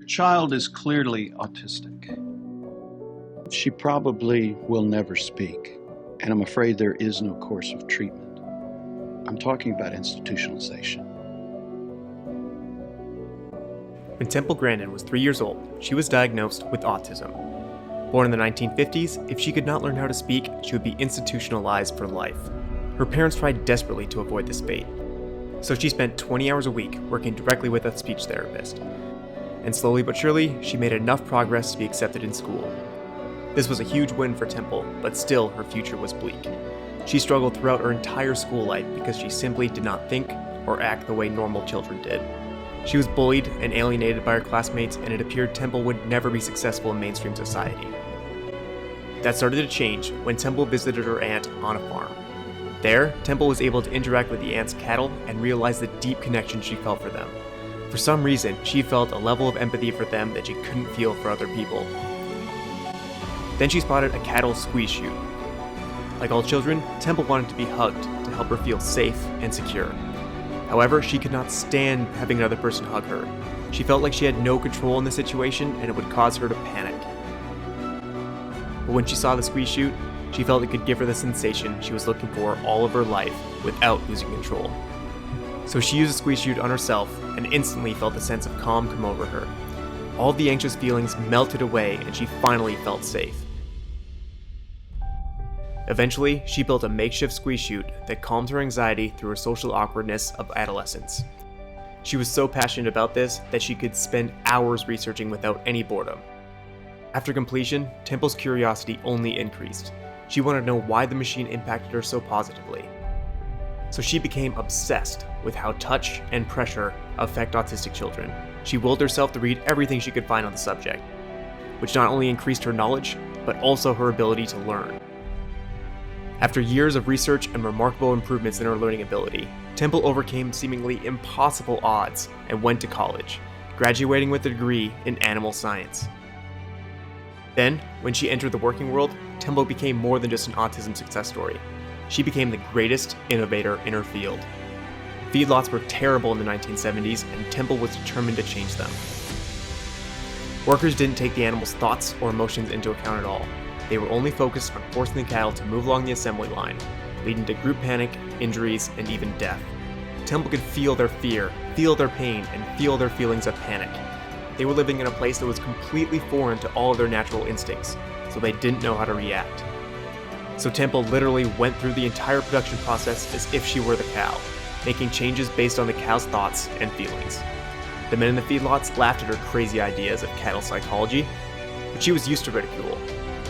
child is clearly autistic. She probably will never speak, and I'm afraid there is no course of treatment. I'm talking about institutionalization. When Temple Grandin was 3 years old, she was diagnosed with autism. Born in the 1950s, if she could not learn how to speak, she would be institutionalized for life. Her parents tried desperately to avoid this fate, so she spent 20 hours a week working directly with a speech therapist. And slowly but surely, she made enough progress to be accepted in school. This was a huge win for Temple, but still her future was bleak. She struggled throughout her entire school life because she simply did not think or act the way normal children did. She was bullied and alienated by her classmates, and it appeared Temple would never be successful in mainstream society. That started to change when Temple visited her aunt on a farm. There, Temple was able to interact with the aunt's cattle and realize the deep connection she felt for them. For some reason, she felt a level of empathy for them that she couldn't feel for other people. Then she spotted a cattle squeeze chute. Like all children, Temple wanted to be hugged to help her feel safe and secure. However, she could not stand having another person hug her. She felt like she had no control in the situation and it would cause her to panic. But when she saw the squeeze chute, she felt it could give her the sensation she was looking for all of her life without losing control. So she used the squeeze chute on herself and instantly felt a sense of calm come over her. All the anxious feelings melted away and she finally felt safe. Eventually, she built a makeshift squeeze chute that calmed her anxiety through her social awkwardness of adolescence. She was so passionate about this that she could spend hours researching without any boredom. After completion, Temple's curiosity only increased. She wanted to know why the machine impacted her so positively. So she became obsessed with how touch and pressure affect autistic children. She willed herself to read everything she could find on the subject, which not only increased her knowledge, but also her ability to learn. After years of research and remarkable improvements in her learning ability, Temple overcame seemingly impossible odds and went to college, graduating with a degree in animal science. Then, when she entered the working world, Temple became more than just an autism success story. She became the greatest innovator in her field. Feedlots were terrible in the 1970s, and Temple was determined to change them. Workers didn't take the animals' thoughts or emotions into account at all. They were only focused on forcing the cattle to move along the assembly line, leading to group panic, injuries, and even death. Temple could feel their fear, feel their pain, and feel their feelings of panic. They were living in a place that was completely foreign to all of their natural instincts, so they didn't know how to react. So Temple literally went through the entire production process as if she were the cow, making changes based on the cow's thoughts and feelings. The men in the feedlots laughed at her crazy ideas of cattle psychology, but she was used to ridicule.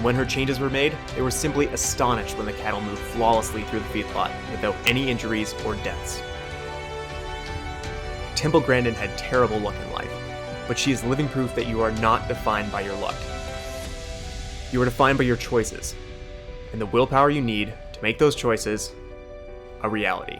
When her changes were made, they were simply astonished when the cattle moved flawlessly through the feedlot without any injuries or deaths. Temple Grandin had terrible luck in life, but she is living proof that you are not defined by your luck. You are defined by your choices, and the willpower you need to make those choices a reality.